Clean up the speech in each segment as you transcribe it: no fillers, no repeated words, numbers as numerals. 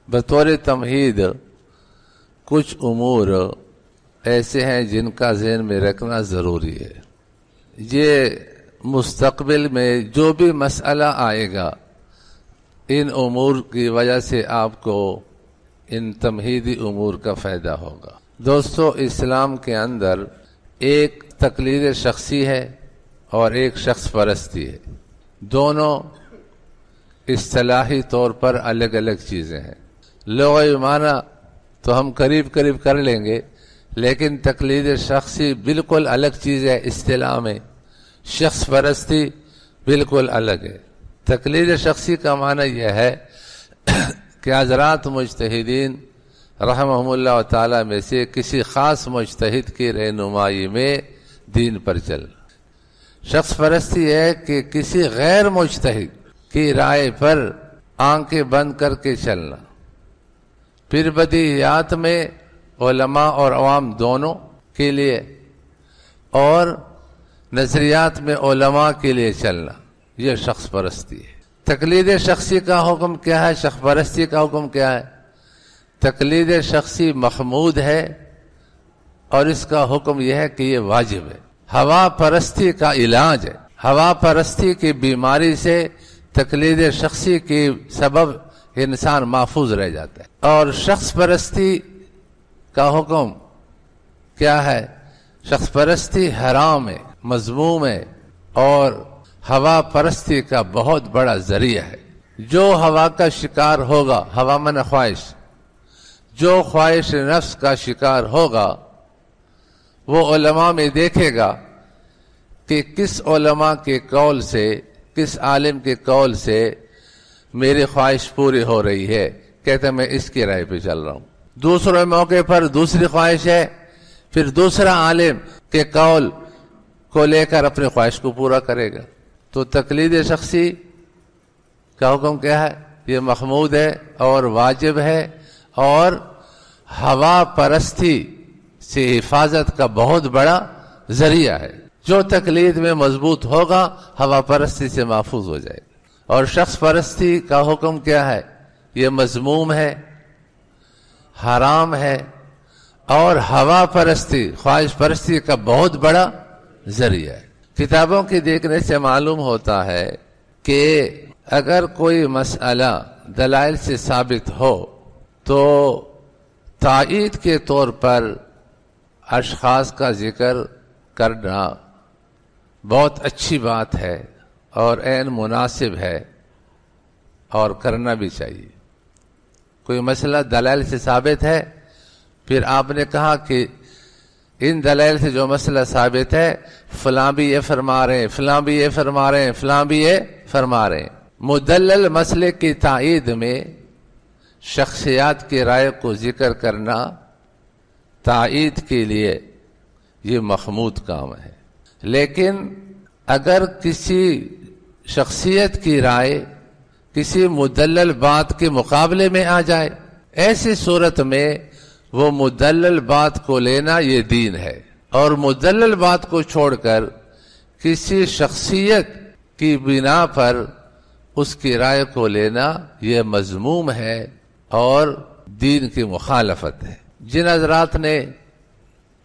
بطور تمہید کچھ امور ایسے ہیں جن کا ذہن میں رکھنا ضروری ہے. یہ مستقبل میں جو بھی مسئلہ آئے گا ان امور کی وجہ سے آپ کو ان تمہیدی امور کا فائدہ ہوگا. دوستو، اسلام کے اندر ایک تقلید شخصی ہے اور ایک شخص پرستی ہے. دونوں اصطلاحی طور پر الگ الگ چیزیں ہیں. لغوی معنی تو ہم قریب کر لیں گے، لیکن تقلید شخصی بالکل الگ چیز ہے. اصطلاح میں شخص پرستی بالکل الگ ہے. تقلید شخصی کا معنی یہ ہے کہ حضرات مجتہدین رحمہم اللہ تعالی میں سے کسی خاص مجتہد کی رہنمائی میں دین پر چلنا. شخص پرستی ہے کہ کسی غیر مجتہد کی رائے پر آنکھیں بند کر کے چلنا. پھر بدیہیات میں علماء اور عوام دونوں کے لیے اور نظریات میں علماء کے لیے چلنا، یہ شخص پرستی ہے. تقلید شخصی کا حکم کیا ہے؟ شخص پرستی کا حکم کیا ہے؟ تقلید شخصی محمود ہے اور اس کا حکم یہ ہے کہ یہ واجب ہے. ہوا پرستی کا علاج ہے. ہوا پرستی کی بیماری سے تقلید شخصی کے سبب انسان محفوظ رہ جاتا ہے. اور شخص پرستی کا حکم کیا ہے؟ شخص پرستی حرام ہے، مذموم ہے اور ہوا پرستی کا بہت بڑا ذریعہ ہے. جو ہوا کا شکار ہوگا، ہوا من خواہش، جو خواہش نفس کا شکار ہوگا وہ علماء میں دیکھے گا کہ کس علماء کے قول سے، کس عالم کے قول سے میری خواہش پوری ہو رہی ہے. کہتے میں اس کی رائے پہ چل رہا ہوں. دوسرے موقع پر دوسری خواہش ہے، پھر دوسرا عالم کے قول کو لے کر اپنی خواہش کو پورا کرے گا. تو تقلید شخصی کا حکم کیا ہے؟ یہ محمود ہے اور واجب ہے اور ہوا پرستی سے حفاظت کا بہت بڑا ذریعہ ہے. جو تقلید میں مضبوط ہوگا ہوا پرستی سے محفوظ ہو جائے گا. اور شخص پرستی کا حکم کیا ہے؟ یہ مذموم ہے، حرام ہے اور ہوا پرستی، خواہش پرستی کا بہت بڑا ذریعہ ہے. کتابوں کے دیکھنے سے معلوم ہوتا ہے کہ اگر کوئی مسئلہ دلائل سے ثابت ہو تو تائید کے طور پر اشخاص کا ذکر کرنا بہت اچھی بات ہے اور عین مناسب ہے اور کرنا بھی چاہیے. کوئی مسئلہ دلائل سے ثابت ہے، پھر آپ نے کہا کہ ان دلائل سے جو مسئلہ ثابت ہے فلاں بھی یہ فرما رہے ہیں، فلاں بھی یہ فرما رہے ہیں، فلاں بھی یہ فرما رہے ہیں. مدلل مسئلے کی تائید میں شخصیات کی رائے کو ذکر کرنا تائید کے لیے یہ محمود کام ہے. لیکن اگر کسی شخصیت کی رائے کسی مدلل بات کے مقابلے میں آ جائے، ایسی صورت میں وہ مدلل بات کو لینا یہ دین ہے. اور مدلل بات کو چھوڑ کر کسی شخصیت کی بنا پر اس کی رائے کو لینا یہ مذموم ہے اور دین کی مخالفت ہے. جن حضرات نے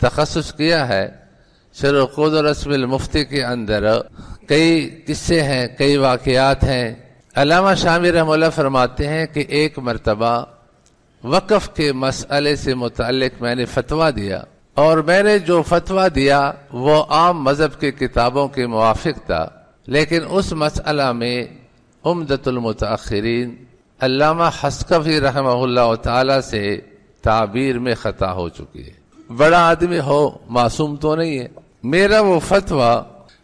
تخصص کیا ہے شرح القول و رسم المفتی کے اندر کئی قصے ہیں، کئی واقعات ہیں. علامہ شامی رحمہ اللہ فرماتے ہیں کہ ایک مرتبہ وقف کے مسئلے سے متعلق میں نے فتویٰ دیا اور میں نے جو فتویٰ دیا وہ عام مذہب کی کتابوں کے موافق تھا، لیکن اس مسئلہ میں عمدۃ المتاخرین علامہ حسکفی رحمہ اللہ تعالی سے تعبیر میں خطا ہو چکی ہے. بڑا آدمی ہو، معصوم تو نہیں ہے. میرا وہ فتویٰ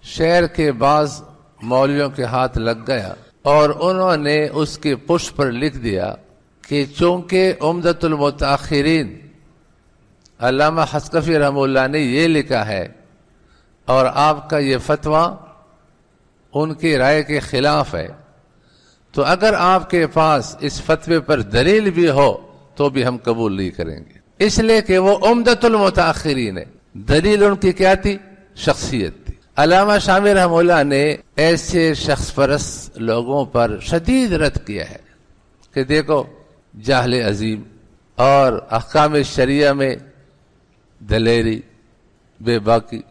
شہر کے بعض مولویوں کے ہاتھ لگ گیا اور انہوں نے اس کی پشت پر لکھ دیا کہ چونکہ عمدۃ المتاخرین علامہ حسکفی رحمہ اللہ نے یہ لکھا ہے اور آپ کا یہ فتویٰ ان کی رائے کے خلاف ہے، تو اگر آپ کے پاس اس فتوے پر دلیل بھی ہو تو بھی ہم قبول نہیں کریں گے، اس لیے کہ وہ عمدۃ المتاخرین ہے. دلیل ان کی کیا تھی؟ شخصیت تھی. علامہ شامی رحمہ اللہ نے ایسے شخص پرست لوگوں پر شدید رد کیا ہے کہ دیکھو جہل عظیم اور احکام شریعہ میں دلیری، بے باکی،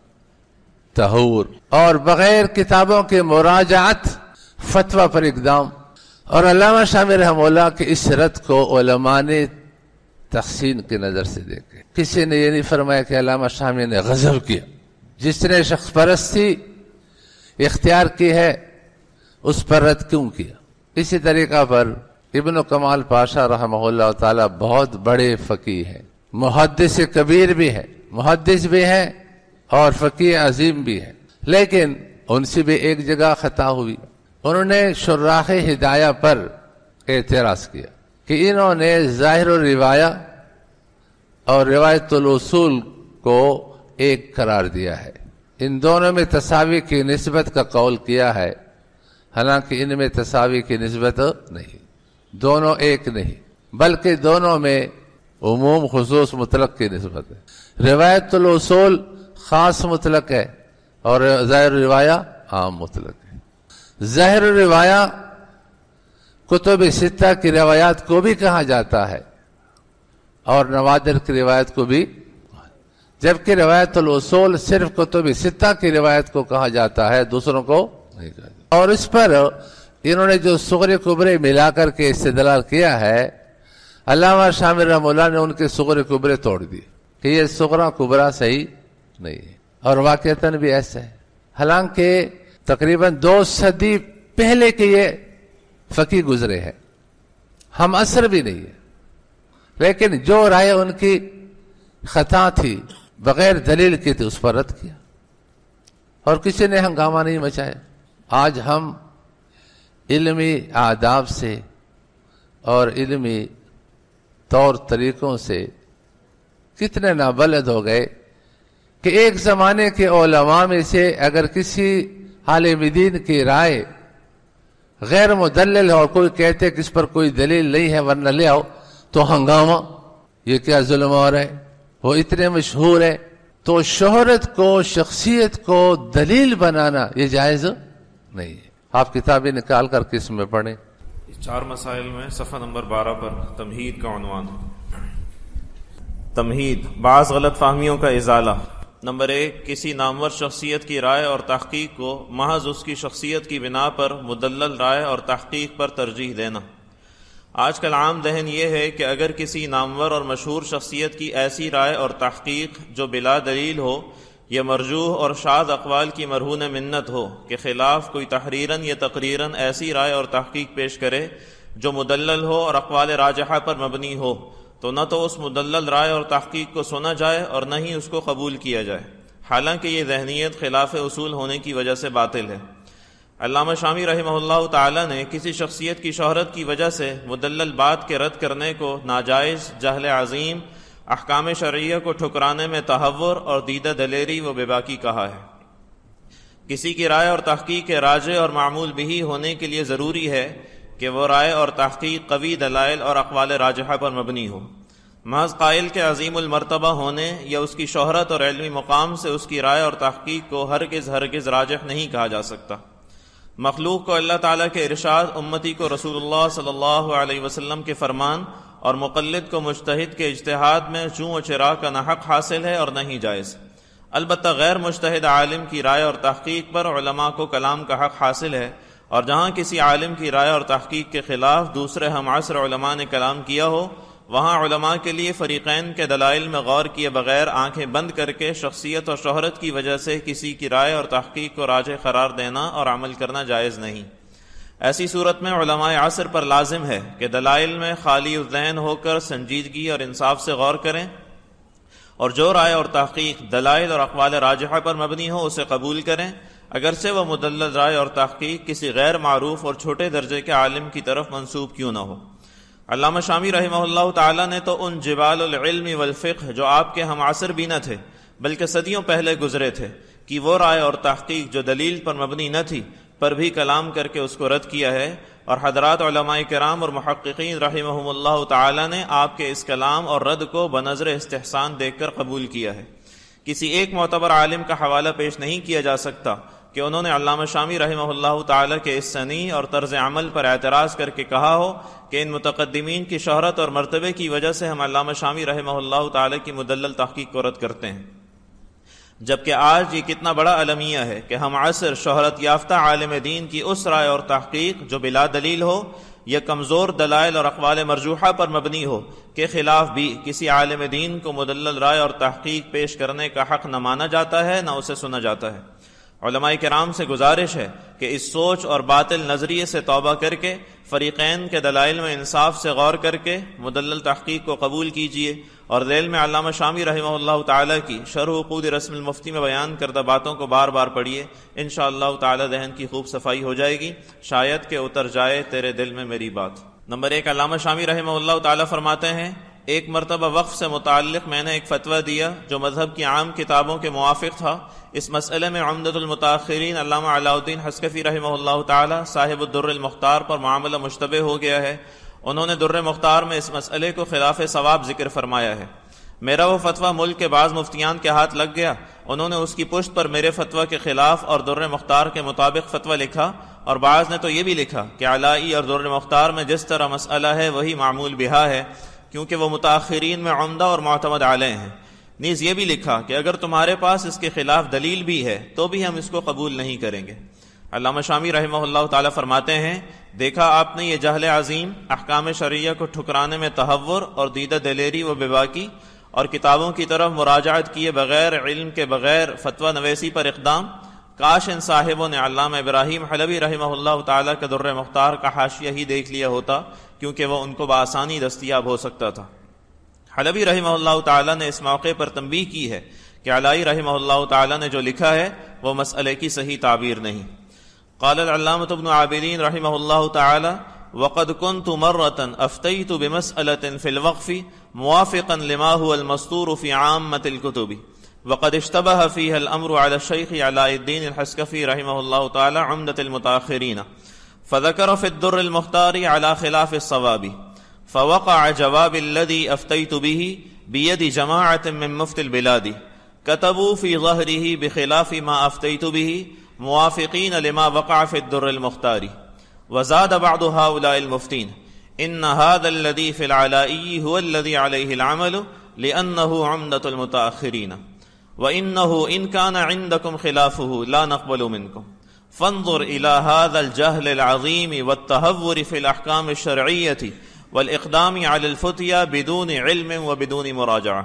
تہور اور بغیر کتابوں کے مراجعت فتویٰ پر اقدام۔ اور علامہ شامی رحمہ اللہ کے اس رد کو علماء نے تحسین کی نظر سے دیکھے۔ کسی نے یہ نہیں فرمایا کہ علامہ شامی نے غضب کیا۔ جس نے شخص پرستی اختیار کی ہے اس پر رد کیوں کیا؟ اسی طریقہ پر ابن کمال پاشا رحمہ اللہ تعالی بہت بڑے فقیہ ہیں، محدث کبیر بھی ہیں، محدث بھی ہیں اور فقیہ عظیم بھی ہیں، لیکن ان سے بھی ایک جگہ خطا ہوئی۔ انہوں نے شراح ہدایہ پر اعتراض کیا کہ انہوں نے ظاہر الروایہ اور روایت الاصول کو ایک قرار دیا ہے، ان دونوں میں تساوی کی نسبت کا قول کیا ہے، حالانکہ ان میں تساوی کی نسبت نہیں، دونوں ایک نہیں، بلکہ دونوں میں عموم خصوص مطلق کی نسبت ہے۔ روایت الاصول خاص مطلق ہے اور ظاہر روایہ عام مطلق ہے۔ ظاہر روایہ کتب ستہ کی روایات کو بھی کہا جاتا ہے اور نوادر کی روایت کو بھی، جبکہ روایت الاصول صرف کتب ستہ کی روایت کو کہا جاتا ہے، دوسروں کو نہیں کہا جاتا۔ اور اس پر انہوں نے جو صغر کبرے ملا کر کے استدلال کیا ہے، علامہ شامی رحمہ اللہ نے ان کے صغر کبرے توڑ دیے کہ یہ صغرا کبرا صحیح نہیں ہے، اور واقعتاً بھی ایسا ہے، حالانکہ تقریباً 2 صدی پہلے کے یہ فقی گزرے ہیں، ہم عصر بھی نہیں ہے، لیکن جو رائے ان کی خطا تھی، بغیر دلیل کی تھی، اس پر رد کیا اور کسی نے ہنگامہ نہیں مچایا۔ آج ہم علمی آداب سے اور علمی طور طریقوں سے کتنے نابلد ہو گئے کہ ایک زمانے کے علماء میں سے اگر کسی عالم دین کی رائے غیر مدلل ہے اور کوئی کہتے کہ اس پر کوئی دلیل نہیں ہے ورنہ لے آؤ، تو ہنگامہ، یہ کیا ظلم ہو رہا ہے، وہ اتنے مشہور ہے۔ تو شہرت کو، شخصیت کو دلیل بنانا یہ جائز نہیں ہے۔ آپ کتابیں نکال کر کس میں پڑھیں۔ 4 مسائل میں صفحہ نمبر 12 پر تمہید کا عنوان۔ تمہید، بعض غلط فہمیوں کا ازالہ۔ نمبر 1، کسی نامور شخصیت کی رائے اور تحقیق کو محض اس کی شخصیت کی بنا پر مدلل رائے اور تحقیق پر ترجیح دینا۔ آج کل عام ذہن یہ ہے کہ اگر کسی نامور اور مشہور شخصیت کی ایسی رائے اور تحقیق جو بلا دلیل ہو یا مرجوح اور شاذ اقوال کی مرہون منت ہو کے خلاف کوئی تحریراً یا تقریراً ایسی رائے اور تحقیق پیش کرے جو مدلل ہو اور اقوال راجحہ پر مبنی ہو، تو نہ تو اس مدلل رائے اور تحقیق کو سنا جائے اور نہ ہی اس کو قبول کیا جائے، حالانکہ یہ ذہنیت خلاف اصول ہونے کی وجہ سے باطل ہے۔ علامہ شامی رحمہ اللہ تعالی نے کسی شخصیت کی شہرت کی وجہ سے مدلل بات کے رد کرنے کو ناجائز، جہل عظیم، احکام شرعیہ کو ٹھکرانے میں تہور اور دیدہ دلیری و بے باکی کہا ہے۔ کسی کی رائے اور تحقیق کے راجع اور معمول بھی ہونے کے لیے ضروری ہے کہ وہ رائے اور تحقیق قوی دلائل اور اقوال راجحہ پر مبنی ہو۔ محض قائل کے عظیم المرتبہ ہونے یا اس کی شہرت اور علمی مقام سے اس کی رائے اور تحقیق کو ہرگز راجح نہیں کہا جا سکتا۔ مخلوق کو اللہ تعالیٰ کے ارشاد، امتی کو رسول اللہ صلی اللہ علیہ وسلم کے فرمان اور مقلد کو مجتہد کے اجتہاد میں چوں و چرا کا نہ حق حاصل ہے اور نہ ہی جائز۔ البتہ غیر مجتہد عالم کی رائے اور تحقیق پر علماء کو کلام کا حق حاصل ہے، اور جہاں کسی عالم کی رائے اور تحقیق کے خلاف دوسرے ہم عصر علماء نے کلام کیا ہو، وہاں علماء کے لیے فریقین کے دلائل میں غور کیے بغیر آنکھیں بند کر کے شخصیت اور شہرت کی وجہ سے کسی کی رائے اور تحقیق کو راجح قرار دینا اور عمل کرنا جائز نہیں۔ ایسی صورت میں علماء عصر پر لازم ہے کہ دلائل میں خالی الذہن ہو کر سنجیدگی اور انصاف سے غور کریں، اور جو رائے اور تحقیق دلائل اور اقوال راجحہ پر مبنی ہو اسے قبول کریں، اگرچہ وہ مدلل رائے اور تحقیق کسی غیر معروف اور چھوٹے درجے کے عالم کی طرف منسوب کیوں نہ ہو۔ علامہ شامی رحمہ اللہ تعالی نے تو ان جبال العلم والفقہ جو آپ کے ہم عصر بھی نہ تھے بلکہ صدیوں پہلے گزرے تھے کہ وہ رائے اور تحقیق جو دلیل پر مبنی نہ تھی پر بھی کلام کر کے اس کو رد کیا ہے، اور حضرات علماء کرام اور محققین رحمہم اللہ تعالی نے آپ کے اس کلام اور رد کو بنظر استحسان دیکھ کر قبول کیا ہے۔ کسی ایک معتبر عالم کا حوالہ پیش نہیں کیا جا سکتا کہ انہوں نے علامہ شامی رحمہ اللہ تعالی کے اس صنیع اور طرز عمل پر اعتراض کر کے کہا ہو کہ ان متقدمین کی شہرت اور مرتبے کی وجہ سے ہم علامہ شامی رحمہ اللہ تعالی کی مدلل تحقیق کو رد کرتے ہیں، جبکہ آج یہ کتنا بڑا المیہ ہے کہ ہم عصر شہرت یافتہ عالم دین کی اس رائے اور تحقیق جو بلا دلیل ہو یا کمزور دلائل اور اقوال مرجوحہ پر مبنی ہو کے خلاف بھی کسی عالم دین کو مدلل رائے اور تحقیق پیش کرنے کا حق نہ مانا جاتا ہے نہ اسے سنا جاتا ہے۔ علماء کرام سے گزارش ہے کہ اس سوچ اور باطل نظریے سے توبہ کر کے فریقین کے دلائل میں انصاف سے غور کر کے مدلل تحقیق کو قبول کیجیے اور ذیل میں علامہ شامی رحمہ اللہ تعالی کی شرح عقود رسم المفتی میں بیان کردہ باتوں کو بار بار پڑھیے، انشاءاللہ تعالی ذہن کی خوب صفائی ہو جائے گی، شاید کہ اتر جائے تیرے دل میں میری بات۔ نمبر 1، علامہ شامی رحمہ اللہ تعالی فرماتے ہیں، ایک مرتبہ وقف سے متعلق میں نے ایک فتویٰ دیا جو مذہب کی عام کتابوں کے موافق تھا۔ اس مسئلے میں عمدۃ المتاخرین علامہ علاء الدین حسکفی رحمہ اللہ تعالی صاحب الدر المختار پر معاملہ مشتبہ ہو گیا ہے۔ انہوں نے در مختار میں اس مسئلے کو خلاف ثواب ذکر فرمایا ہے۔ میرا وہ فتویٰ ملک کے بعض مفتیان کے ہاتھ لگ گیا، انہوں نے اس کی پشت پر میرے فتویٰ کے خلاف اور در مختار کے مطابق فتویٰ لکھا، اور بعض نے تو یہ بھی لکھا کہ علائی اور در مختار میں جس طرح مسئلہ ہے وہی معمول بہا ہے، کیونکہ وہ متاخرین میں عمدہ اور معتمد علیہ ہیں۔ نیز یہ بھی لکھا کہ اگر تمہارے پاس اس کے خلاف دلیل بھی ہے تو بھی ہم اس کو قبول نہیں کریں گے۔ علامہ شامی رحمہ اللہ تعالی فرماتے ہیں، دیکھا آپ نے یہ جہل عظیم، احکام شرعیہ کو ٹھکرانے میں تہور اور دیدہ دلیری و بےباکی اور کتابوں کی طرف مراجعت کیے بغیر، علم کے بغیر فتویٰ نویسی پر اقدام۔ کاش ان صاحبوں نے علامہ ابراہیم حلبی رحمہ اللہ تعالی کا در مختار کا حاشیہ ہی دیکھ لیا ہوتا، کیونکہ وہ ان کو بآسانی دستیاب ہو سکتا تھا۔ حلبی رحمہ اللہ تعالی نے اس موقع پر تنبیہ کی ہے کہ علائی رحمہ اللہ تعالی نے جو لکھا ہے وہ مسئلے کی صحیح تعبیر نہیں۔ قال العلامة ابن عابدین رحمہ اللہ تعالی وقد كنت مرة أفتيت بمسألة في الوقف موافقا لما هو المسطور في عامة الكتب وقد اشتبه فيها الأمر على الشيخ علاء الدين الحسكفي رحمه الله تعالى عمدة المتأخرين فذكر في الدر المختار على خلاف الصواب فوقع جواب الذي أفتيت به بيد جماعة من مفتي البلاد كتبوا في ظهره بخلاف ما أفتيت به موافقين لما وقع في الدر المختار وزاد بعض هؤلاء المفتين إن هذا الذي في العلائي هو الذي عليه العمل لأنه عمدة المتأخرين وإنه إن كان عندكم خلافه لا نقبل منكم فانظر إلى هذا الجهل العظيم والتهور في الأحكام الشرعية والإقدام على الفتيا بدون علم وبدون مراجعة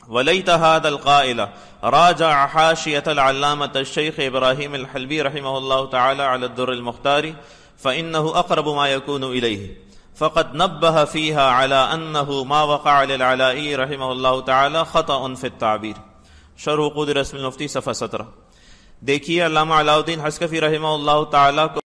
وليت هذا القائل راجع حاشية العلامة الشيخ إبراهيم الحلبي رحمه الله تعالى على الدر المختار فإنه أقرب ما يكون إليه فقد نبه فيها على أنه ما وقع للعلائي رحمه الله تعالى خطأ في التعبير۔ شرح عقود رسم المفتی صفحہ 17۔ دیکھیے علامہ علاء الدین حسکفی رحمہ اللہ تعالی کو